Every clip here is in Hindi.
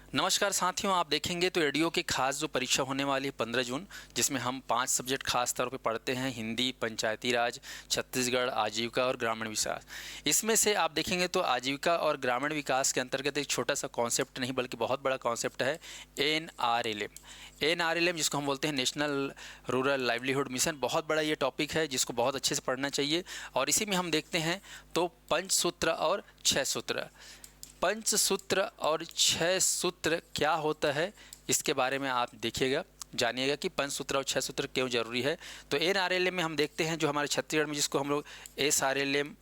नमस्कार साथियों, आप देखेंगे तो एडीओ की खास जो परीक्षा होने वाली है 15 जून, जिसमें हम 5 सब्जेक्ट खास तौर पे पढ़ते हैं, हिंदी, पंचायती राज, छत्तीसगढ़, आजीविका और ग्रामीण विकास। इसमें से आप देखेंगे तो आजीविका और ग्रामीण विकास के अंतर्गत एक छोटा सा कॉन्सेप्ट नहीं बल्कि बहुत बड़ा कॉन्सेप्ट है एनआरएलएम। एनआरएलएम जिसको हम बोलते हैं नेशनल रूरल लाइवलीहुड मिशन, बहुत बड़ा ये टॉपिक है जिसको बहुत अच्छे से पढ़ना चाहिए। और इसी में हम देखते हैं तो पंचसूत्र और 6 सूत्र। पंचसूत्र और 6 सूत्र क्या होता है इसके बारे में आप देखिएगा, जानिएगा कि पंचसूत्र और 6 सूत्र क्यों जरूरी है। तो एनआरएलएम में हम देखते हैं जो हमारे छत्तीसगढ़ में जिसको हम लोग एसआरएलएम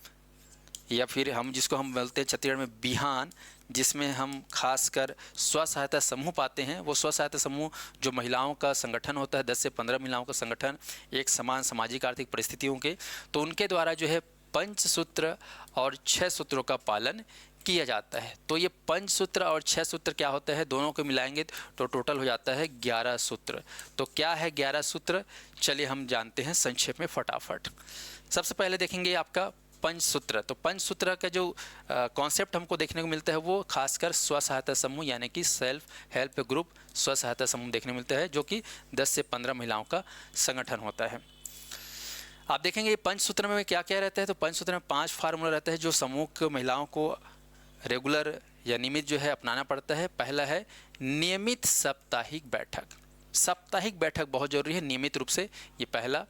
या फिर हम जिसको हम बोलते हैं छत्तीसगढ़ में बिहान, जिसमें हम खासकर स्व सहायता समूह पाते हैं। वो स्व सहायता समूह जो महिलाओं का संगठन होता है, 10 से 15 महिलाओं का संगठन, एक समान सामाजिक आर्थिक परिस्थितियों के, तो उनके द्वारा जो है पंचसूत्र और 6 सूत्रों का पालन किया जाता है। तो ये पंचसूत्र और 6 सूत्र क्या होता है, दोनों को मिलाएंगे तो टोटल हो जाता है 11 सूत्र। तो क्या है 11 सूत्र, चलिए हम जानते हैं संक्षेप में फटाफट। सबसे पहले देखेंगे आपका पंचसूत्र। तो पंचसूत्र का जो कॉन्सेप्ट हमको देखने को मिलता है वो खासकर स्व सहायता समूह यानी कि सेल्फ हेल्प ग्रुप स्व सहायता समूह देखने को मिलता है, जो कि 10 से 15 महिलाओं का संगठन होता है। आप देखेंगे ये पंचसूत्र में क्या क्या रहता है। तो पंचसूत्र में 5 फार्मूला रहता है जो समूह की महिलाओं को रेगुलर या नियमित जो है अपनाना पड़ता है। पहला है नियमित साप्ताहिक बैठक। साप्ताहिक बैठक बहुत जरूरी है, नियमित रूप से, ये पहला।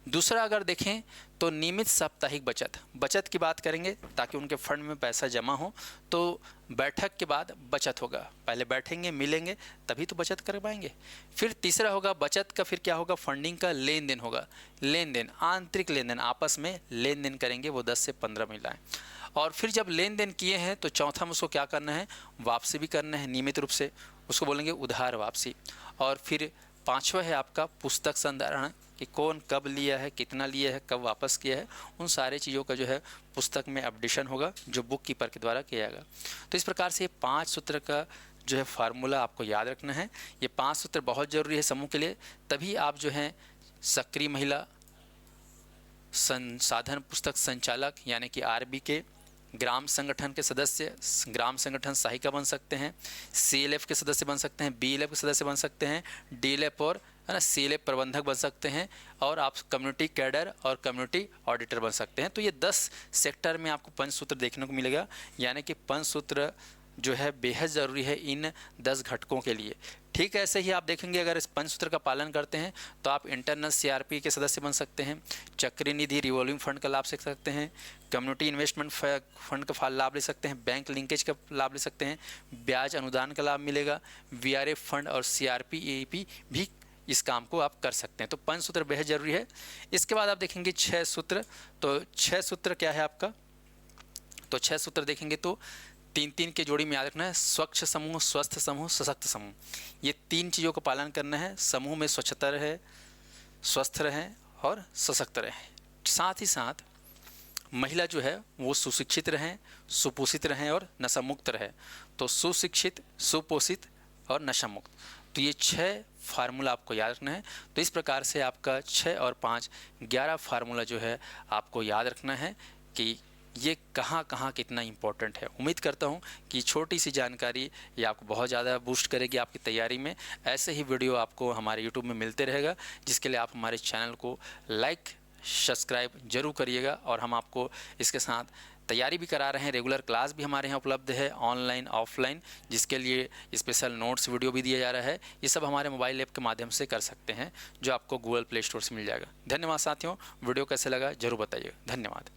दूसरा अगर देखें तो नियमित साप्ताहिक बचत, बचत की बात करेंगे ताकि उनके फंड में पैसा जमा हो, तो बैठक के बाद बचत होगा। पहले बैठेंगे, मिलेंगे, तभी तो बचत कर पाएंगे। फिर तीसरा होगा बचत का, फिर क्या होगा, फंडिंग का लेन देन होगा। लेन देन, आंतरिक लेन देन, आपस में लेन देन करेंगे वो 10 से 15 महिलाएं। और फिर जब लेन देन किए हैं तो चौथा में उसको क्या करना है, वापसी भी करना है नियमित रूप से, उसको बोलेंगे उधार वापसी। और फिर 5वां है आपका पुस्तक संधारण, कि कौन कब लिया है, कितना लिया है, कब वापस किया है, उन सारे चीज़ों का जो है पुस्तक में अपडेशन होगा जो बुक कीपर के द्वारा किया जाएगा। तो इस प्रकार से 5 सूत्र का जो है फार्मूला आपको याद रखना है। ये 5 सूत्र बहुत ज़रूरी है समूह के लिए, तभी आप जो हैं सक्रिय महिला संसाधन पुस्तक संचालक यानी कि आरबी के, ग्राम संगठन के सदस्य, ग्राम संगठन सहायिका बन सकते हैं, सीएलएफ के सदस्य बन सकते हैं, बीएलएफ के सदस्य बन सकते हैं, डीएलएफ और है ना सीएलएफ प्रबंधक बन सकते हैं, और आप कम्युनिटी कैडर और कम्युनिटी ऑडिटर बन सकते हैं। तो ये 10 सेक्टर में आपको पंचसूत्र देखने को मिलेगा, यानी कि पंचसूत्र जो है बेहद ज़रूरी है इन 10 घटकों के लिए। ठीक ऐसे ही आप देखेंगे अगर इस पंचसूत्र का पालन करते हैं तो आप इंटरनल सीआरपी के सदस्य बन सकते हैं, चक्री निधि रिवॉल्विंग फंड का लाभ ले सकते हैं, कम्युनिटी इन्वेस्टमेंट फंड का लाभ ले सकते हैं, बैंक लिंकेज का लाभ ले सकते हैं, ब्याज अनुदान का लाभ मिलेगा, वीआरएफ फंड और सीआरपी एईपी भी इस काम को आप कर सकते हैं। तो पंचसूत्र बेहद जरूरी है। इसके बाद आप देखेंगे 6 सूत्र। तो 6 सूत्र क्या है आपका, तो 6 सूत्र देखेंगे तो 3-3 के जोड़ी में याद रखना है, स्वच्छ समूह, स्वस्थ समूह, सशक्त समूह। ये 3 चीज़ों का पालन करना है। समूह में स्वच्छता रहे, स्वस्थ रहें और सशक्त रहें। साथ ही साथ महिला जो है वो सुशिक्षित रहें, सुपोषित रहें और नशा मुक्त रहे। तो सुशिक्षित, सुपोषित और नशा मुक्त, तो ये 6 फार्मूला आपको याद रखना है। तो इस प्रकार से आपका 6 और 5 11 फार्मूला जो है आपको याद रखना है कि ये कहाँ कहाँ कितना इम्पोर्टेंट है। उम्मीद करता हूँ कि छोटी सी जानकारी ये आपको बहुत ज़्यादा बूस्ट करेगी आपकी तैयारी में। ऐसे ही वीडियो आपको हमारे यूट्यूब में मिलते रहेगा, जिसके लिए आप हमारे चैनल को लाइक सब्सक्राइब जरूर करिएगा। और हम आपको इसके साथ तैयारी भी करा रहे हैं, रेगुलर क्लास भी हमारे यहाँ उपलब्ध है ऑनलाइन ऑफलाइन, जिसके लिए स्पेशल नोट्स वीडियो भी दिया जा रहा है। ये सब हमारे मोबाइल ऐप के माध्यम से कर सकते हैं, जो आपको गूगल प्ले स्टोर से मिल जाएगा। धन्यवाद साथियों, वीडियो कैसे लगा जरूर बताइएगा। धन्यवाद।